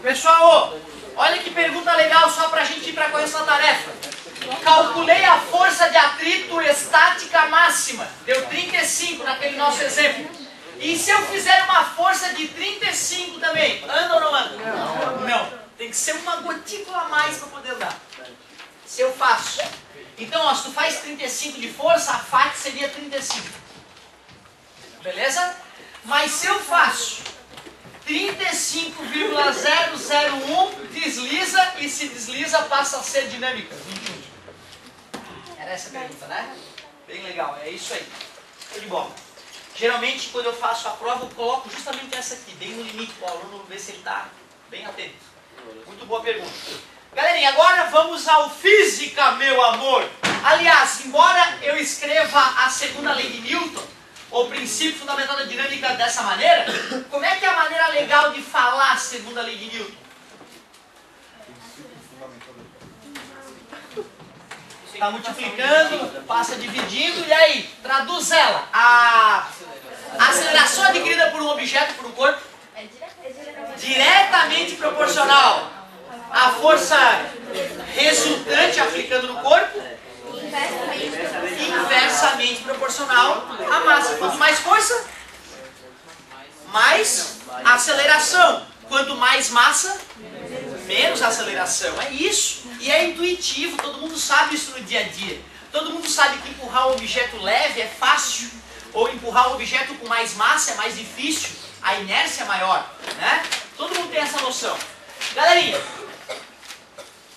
Pessoal, olha que pergunta legal só para a gente ir para a correção da tarefa. Calculei a força de atrito estática máxima. Deu 35 naquele nosso exemplo. E se eu fizer uma força de 35 também, anda ou não anda? Não. Tem que ser uma gotícula a mais para poder andar. Se eu faço. Então, ó, se tu faz 35 de força, a FAT seria 35. Beleza? Mas se eu faço 35,001, desliza, e se desliza passa a ser dinâmica. 21. Era essa a pergunta, né? Bem legal, é isso aí. Show de bola. Geralmente, quando eu faço a prova, eu coloco justamente essa aqui, bem no limite, para o aluno ver se ele está bem atento. Muito boa pergunta. Galerinha, agora vamos ao física, meu amor. Aliás, embora eu escreva a segunda lei de Newton, o princípio fundamental da dinâmica dessa maneira, como é que é a maneira legal de falar a segunda lei de Newton? Está multiplicando, passa dividindo, e aí? Traduz ela. A aceleração adquirida por um objeto, por um corpo, diretamente proporcional à força resultante aplicando no corpo, inversamente proporcional à massa. Quanto mais força, mais aceleração. Quanto mais massa, menos aceleração. É isso. E é intuitivo, todo mundo sabe isso no dia a dia. Todo mundo sabe que empurrar um objeto leve é fácil, ou empurrar um objeto com mais massa é mais difícil, a inércia é maior, né? Todo mundo tem essa noção. Galerinha,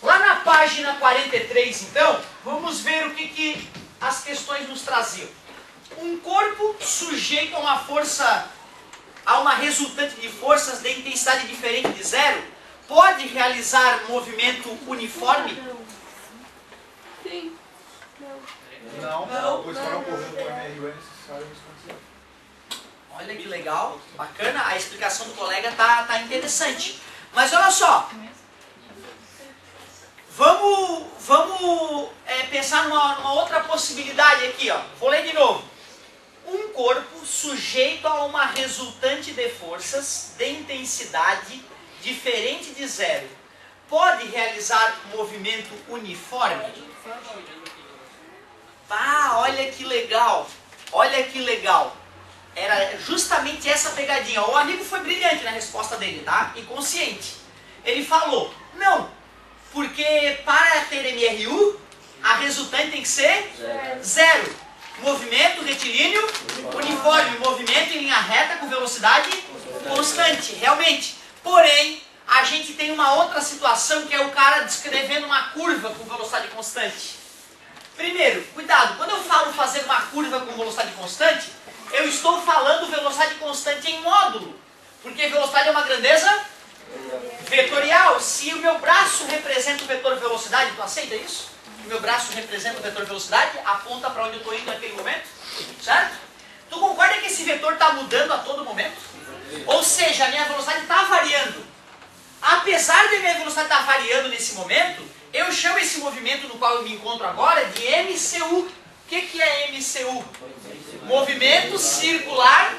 lá na página 43, então, vamos ver o que as questões nos traziam. Um corpo sujeito a uma força, a uma resultante de forças de intensidade diferente de zero, pode realizar movimento uniforme? Sim. Não. Pois para ocorrer o MRU é necessário isso acontecer. Olha que legal, bacana, a explicação do colega tá interessante. Mas olha só, vamos pensar numa outra possibilidade aqui, ó. Vou ler de novo. Um corpo sujeito a uma resultante de forças de intensidade diferente de zero pode realizar movimento uniforme? Ah, olha que legal, olha que legal. Era justamente essa pegadinha. O amigo foi brilhante na resposta dele, tá? E consciente. Ele falou, não, porque para ter MRU, a resultante tem que ser zero. Movimento retilíneo uniforme. Movimento em linha reta com velocidade constante, realmente. Porém, a gente tem uma outra situação que é o cara descrevendo uma curva com velocidade constante. Primeiro, cuidado, quando eu falo fazer uma curva com velocidade constante, eu estou falando velocidade constante em módulo. Porque velocidade é uma grandeza vetorial. Se o meu braço representa o vetor velocidade, tu aceita isso? O meu braço representa o vetor velocidade, aponta para onde eu estou indo naquele momento, certo? Tu concorda que esse vetor está mudando a todo momento? Ou seja, a minha velocidade está variando. Apesar de a minha velocidade estar variando nesse momento, eu chamo esse movimento no qual eu me encontro agora de MCU. O que é MCU? Movimento circular.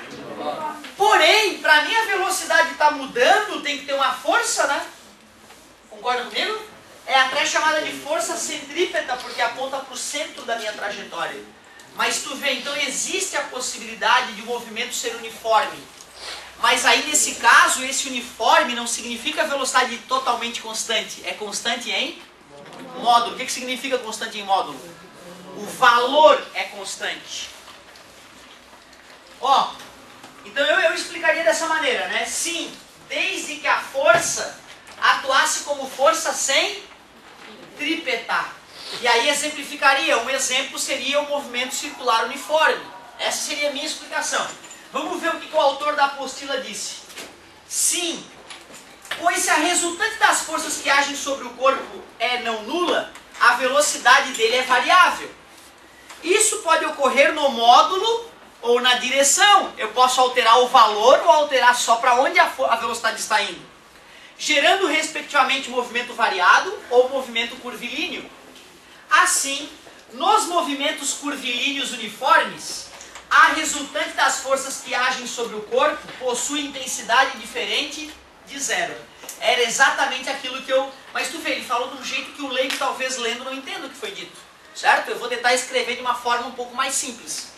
Porém, para a minha velocidade estar mudando, tem que ter uma força, né? Concorda comigo? É até chamada de força centrípeta, porque aponta para o centro da minha trajetória. Mas tu vê, então existe a possibilidade de o movimento ser uniforme. Mas aí, nesse caso, esse uniforme não significa velocidade totalmente constante. É constante em módulo. O que significa constante em módulo? O valor é constante. Ó, então eu explicaria dessa maneira, né? Sim, desde que a força atuasse como força centrípeta. E aí exemplificaria, um exemplo seria o movimento circular uniforme. Essa seria a minha explicação. Vamos ver o que o autor da apostila disse. Sim, pois se a resultante das forças que agem sobre o corpo é não nula, a velocidade dele é variável. Isso pode ocorrer no módulo ou na direção. Eu posso alterar o valor ou alterar só para onde a velocidade está indo, gerando respectivamente movimento variado ou movimento curvilíneo. Assim, nos movimentos curvilíneos uniformes, a resultante das forças que agem sobre o corpo possui intensidade diferente de 0. Era exatamente aquilo que eu... Mas tu vê, ele falou de um jeito que o leigo, talvez lendo, não entenda o que foi dito. Certo? Eu vou tentar escrever de uma forma um pouco mais simples.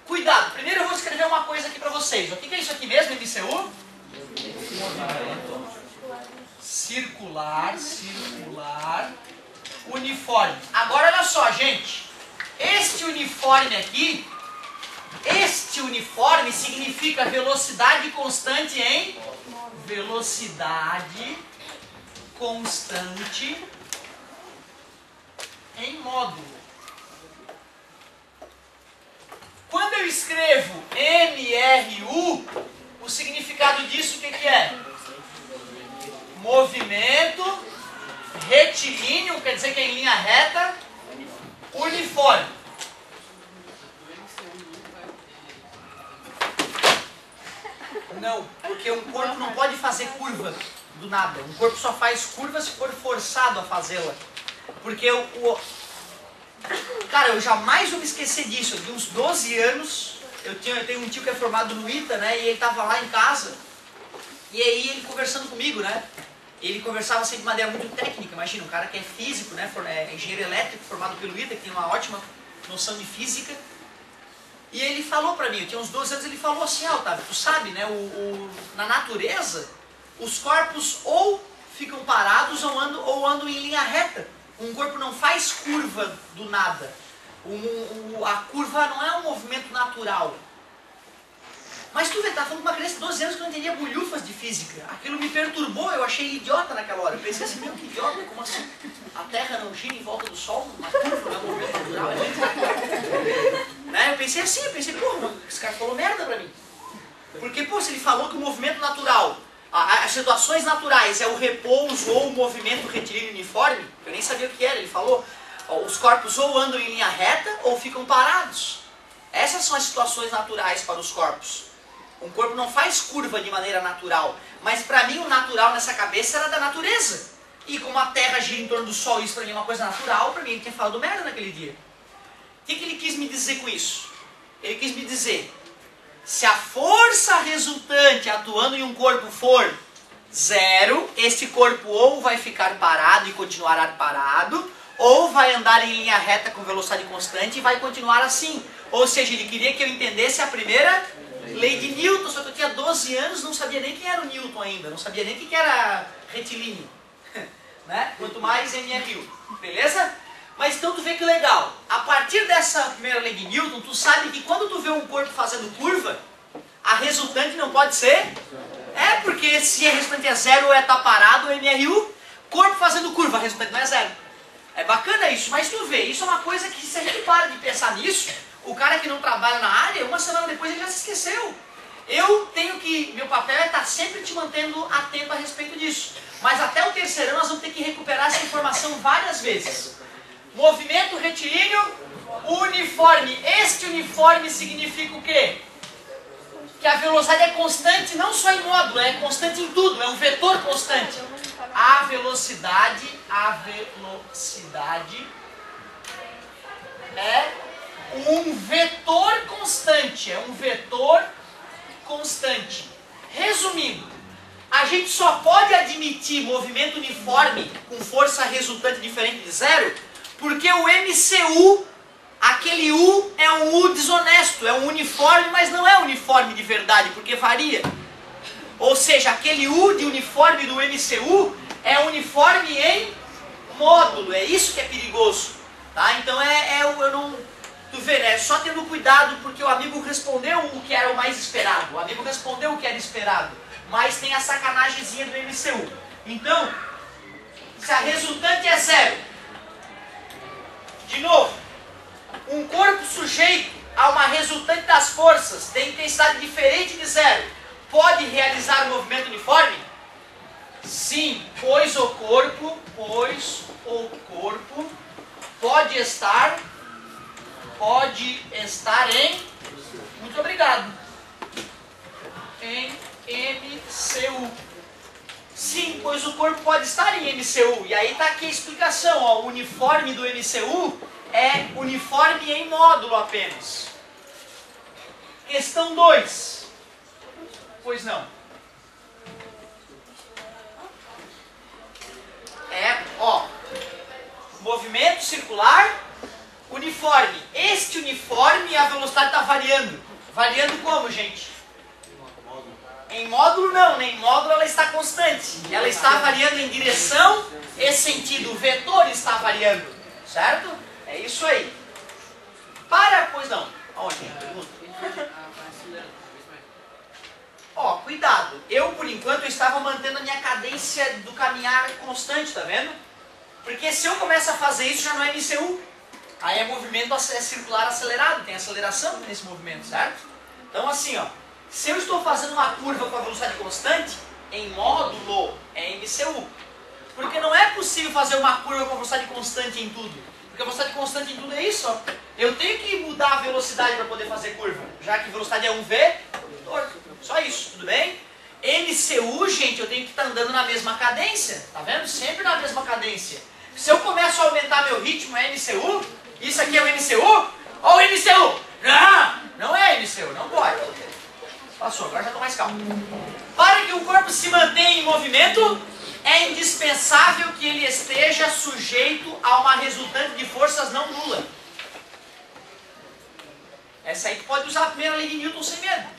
Cuidado, primeiro eu vou escrever uma coisa aqui para vocês. O que é isso aqui mesmo, MCU? Circular, uniforme. Agora olha só, gente. Este uniforme aqui, este uniforme significa velocidade constante em... Velocidade constante em módulo. Quando eu escrevo MRU, o significado disso o que é? Movimento retilíneo, quer dizer que é em linha reta, uniforme. Não, porque um corpo não pode fazer curva do nada. Um corpo só faz curva se for forçado a fazê-la. Porque cara, eu jamais vou me esquecer disso. De uns 12 anos, eu tenho um tio que é formado no ITA, né? E ele estava lá em casa. E aí ele conversando comigo, né? Ele conversava assim de maneira muito técnica. Imagina, um cara que é físico, né? É engenheiro elétrico, formado pelo ITA, que tem uma ótima noção de física. E ele falou pra mim, eu tinha uns 12 anos, ele falou assim, Otávio, tu sabe, né? Na natureza, os corpos ou ficam parados ou andam em linha reta. Um corpo não faz curva do nada. A curva não é um movimento natural. Mas tu vê, tá falando com uma criança de 12 anos que não entendia bolhufas de física. Aquilo me perturbou, eu achei idiota naquela hora. Eu pensei assim, meu, que idiota, como assim? A Terra não gira em volta do Sol? Uma curva não é um movimento natural? Né? Eu pensei assim, pô, esse cara falou merda pra mim. Porque, pô, se ele falou que o movimento natural, as situações naturais é o repouso ou o movimento retilíneo uniforme, eu nem sabia o que era, ele falou, os corpos ou andam em linha reta ou ficam parados. Essas são as situações naturais para os corpos. Um corpo não faz curva de maneira natural, mas para mim o natural nessa cabeça era da natureza. E como a Terra gira em torno do Sol, isso para mim é uma coisa natural, para mim ele tinha falado merda naquele dia. O que ele quis me dizer com isso? Ele quis me dizer, se a força resultante atuando em um corpo for 0, este corpo ou vai ficar parado e continuará parado, ou vai andar em linha reta com velocidade constante e vai continuar assim. Ou seja, ele queria que eu entendesse a primeira lei de Newton, só que eu tinha 12 anos, não sabia nem quem era o Newton ainda, não sabia nem o que era retilíneo, né? Quanto mais MRU, beleza? Mas então tu vê que legal, a partir dessa primeira lei de Newton, tu sabe que quando tu vê um corpo fazendo curva, a resultante não pode ser? Porque se a resultante é 0 ou tá parado, o MRU, corpo fazendo curva, a resultante não é 0. É bacana isso, mas tu vê, isso é uma coisa que se a gente para de pensar nisso, o cara que não trabalha na área, uma semana depois ele já se esqueceu. Eu tenho que, meu papel é estar sempre te mantendo atento a respeito disso. Mas até o terceiro ano nós vamos ter que recuperar essa informação várias vezes. Movimento retilíneo uniforme. Este uniforme significa o quê? Que a velocidade é constante não só em módulo, é constante em tudo, é um vetor constante. A velocidade é um vetor constante, Resumindo, a gente só pode admitir movimento uniforme com força resultante diferente de 0 porque o MCU, aquele U é um U desonesto, é um uniforme, mas não é uniforme de verdade, porque varia. Ou seja, aquele U de uniforme do MCU é uniforme em módulo, é isso que é perigoso. Tá? Então eu não... Tu vê, né? Só tendo cuidado, porque o amigo respondeu o que era o mais esperado. O amigo respondeu o que era esperado. Mas tem a sacanagemzinha do MCU. Então, se a resultante é 0, de novo, um corpo sujeito a uma resultante das forças de intensidade diferente de 0 pode realizar um movimento uniforme? Sim, pois o corpo pode estar em, muito obrigado, em MCU. Sim, pois o corpo pode estar em MCU. E aí está aqui a explicação, ó, o uniforme do MCU é uniforme em módulo apenas. Questão 2. Pois não. Ó, movimento circular uniforme. Este uniforme, a velocidade está variando. Variando como, gente? Em módulo não, né? Em módulo ela está constante. Ela está variando em direção e sentido. O vetor está variando, certo? É isso aí. Pois não. Aonde? Pergunta. Ó, cuidado. Eu, por enquanto, eu estava mantendo a minha cadência do caminhar constante, tá vendo? Porque se eu começo a fazer isso, já não é MCU. Aí é movimento circular acelerado, tem aceleração nesse movimento, certo? Então assim, ó, se eu estou fazendo uma curva com a velocidade constante, em módulo é MCU. Porque não é possível fazer uma curva com a velocidade constante em tudo. Porque a velocidade constante em tudo é isso, ó. Eu tenho que mudar a velocidade para poder fazer curva, já que a velocidade é 1v, torto. Só isso, tudo bem? MCU, gente, eu tenho que estar andando na mesma cadência, tá vendo? Sempre na mesma cadência. Se eu começo a aumentar meu ritmo, é MCU? Isso aqui é o MCU? Ó o MCU! Não é MCU, não pode. Passou, agora já estou mais calmo. Para que o corpo se mantenha em movimento, é indispensável que ele esteja sujeito a uma resultante de forças não nula. Essa aí tu pode usar a primeira lei de Newton sem medo.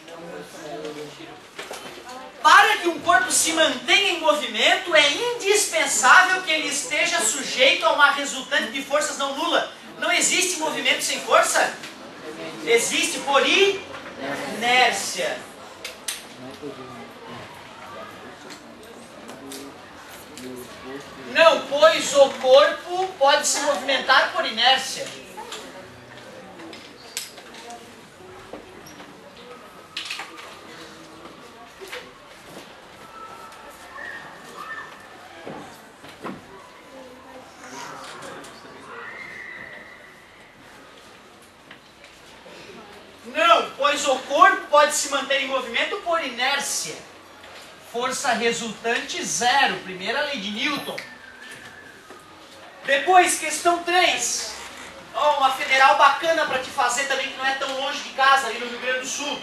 Para que um corpo se mantenha em movimento, é indispensável que ele esteja sujeito a uma resultante de forças não nula. Não existe movimento sem força? Existe por inércia. Não, pois o corpo pode se movimentar por inércia. Não, pois o corpo pode se manter em movimento por inércia. Força resultante zero. Primeira lei de Newton. Depois, questão 3. Oh, uma federal bacana para te fazer também, que não é tão longe de casa, ali no Rio Grande do Sul.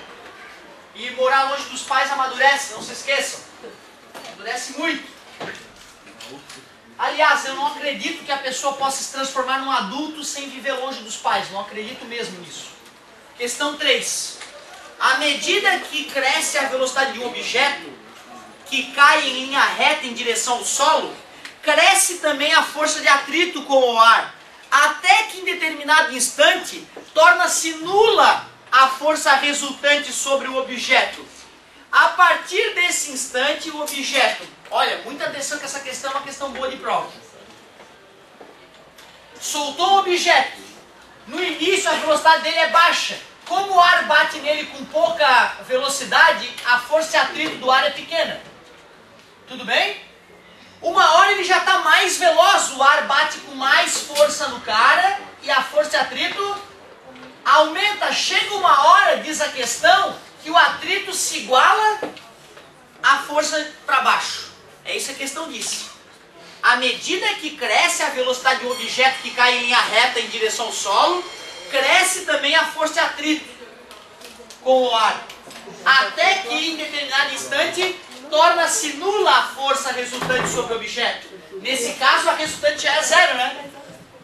E morar longe dos pais amadurece, não se esqueçam. Amadurece muito. Aliás, eu não acredito que a pessoa possa se transformar num adulto sem viver longe dos pais. Não acredito mesmo nisso. Questão 3. À medida que cresce a velocidade de um objeto que cai em linha reta em direção ao solo, cresce também a força de atrito com o ar, até que em determinado instante torna-se nula a força resultante sobre o objeto. A partir desse instante, o objeto... Olha, muita atenção que essa questão é uma questão boa de prova. Soltou um objeto. No início a velocidade dele é baixa. Como o ar bate nele com pouca velocidade, a força de atrito do ar é pequena. Tudo bem? Uma hora ele já está mais veloz, o ar bate com mais força no cara e a força de atrito aumenta. Chega uma hora, diz a questão, que o atrito se iguala à força para baixo. É isso que a questão disse. À medida que cresce a velocidade de um objeto que cai em linha reta em direção ao solo, cresce também a força de atrito com o ar. Até que em determinado instante torna-se nula a força resultante sobre o objeto. Nesse caso a resultante já é zero, né?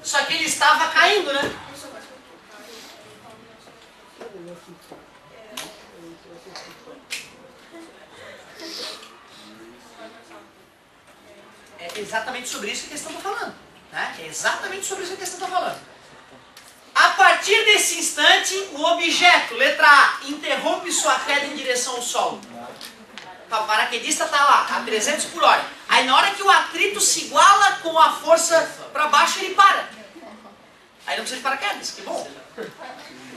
Só que ele estava caindo, né? É exatamente sobre isso que a questão está falando. Né? É exatamente sobre isso que a questão está falando. A partir desse instante, o objeto, letra A, interrompe sua queda em direção ao solo. O paraquedista está lá, a 300 por hora. Aí na hora que o atrito se iguala com a força para baixo, ele para. Aí não precisa de paraquedas, que bom.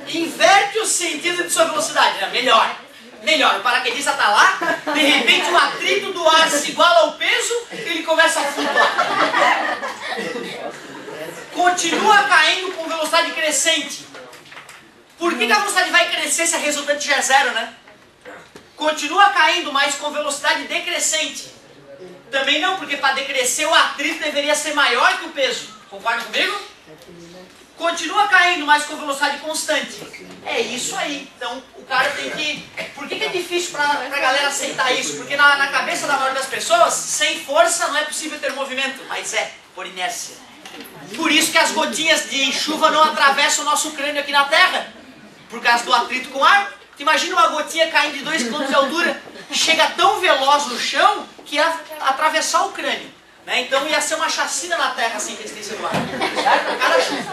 Inverte o sentido de sua velocidade. Né? Melhor. Melhor, o paraquedista está lá, de repente o atrito do ar se iguala ao peso, ele começa a flutuar. Continua caindo com velocidade crescente. Por que a velocidade vai crescer se a resultante já é zero, né? Continua caindo, mas com velocidade decrescente. Também não, porque para decrescer o atrito deveria ser maior que o peso. Concorda comigo? Continua caindo, mas com velocidade constante. É isso aí. Então o cara tem que... Por que é difícil difícil pra galera aceitar isso, porque na cabeça da maioria das pessoas, sem força não é possível ter movimento, mas é, por inércia. Por isso que as gotinhas de chuva não atravessam o nosso crânio aqui na Terra, por causa do atrito com o ar. Imagina uma gotinha caindo de 2 km de altura, chega tão veloz no chão que ia atravessar o crânio. Né? Então ia ser uma chacina na Terra assim que eles têm celular. Certo? Cada chuva.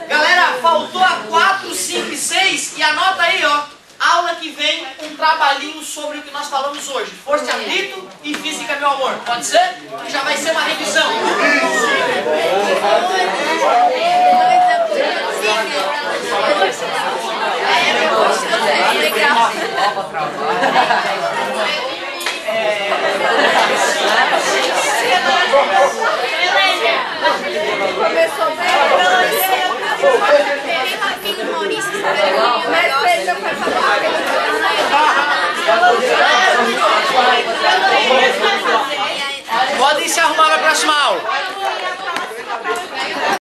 Galera, faltou a 4, 5 e 6 e anota aí, ó. Aula que vem um trabalhinho sobre o que nós falamos hoje. Força de atrito e física, meu amor. Pode ser? Já vai ser uma revisão. Começou bem. Tem um Maurício, Podem se arrumar para a próxima aula.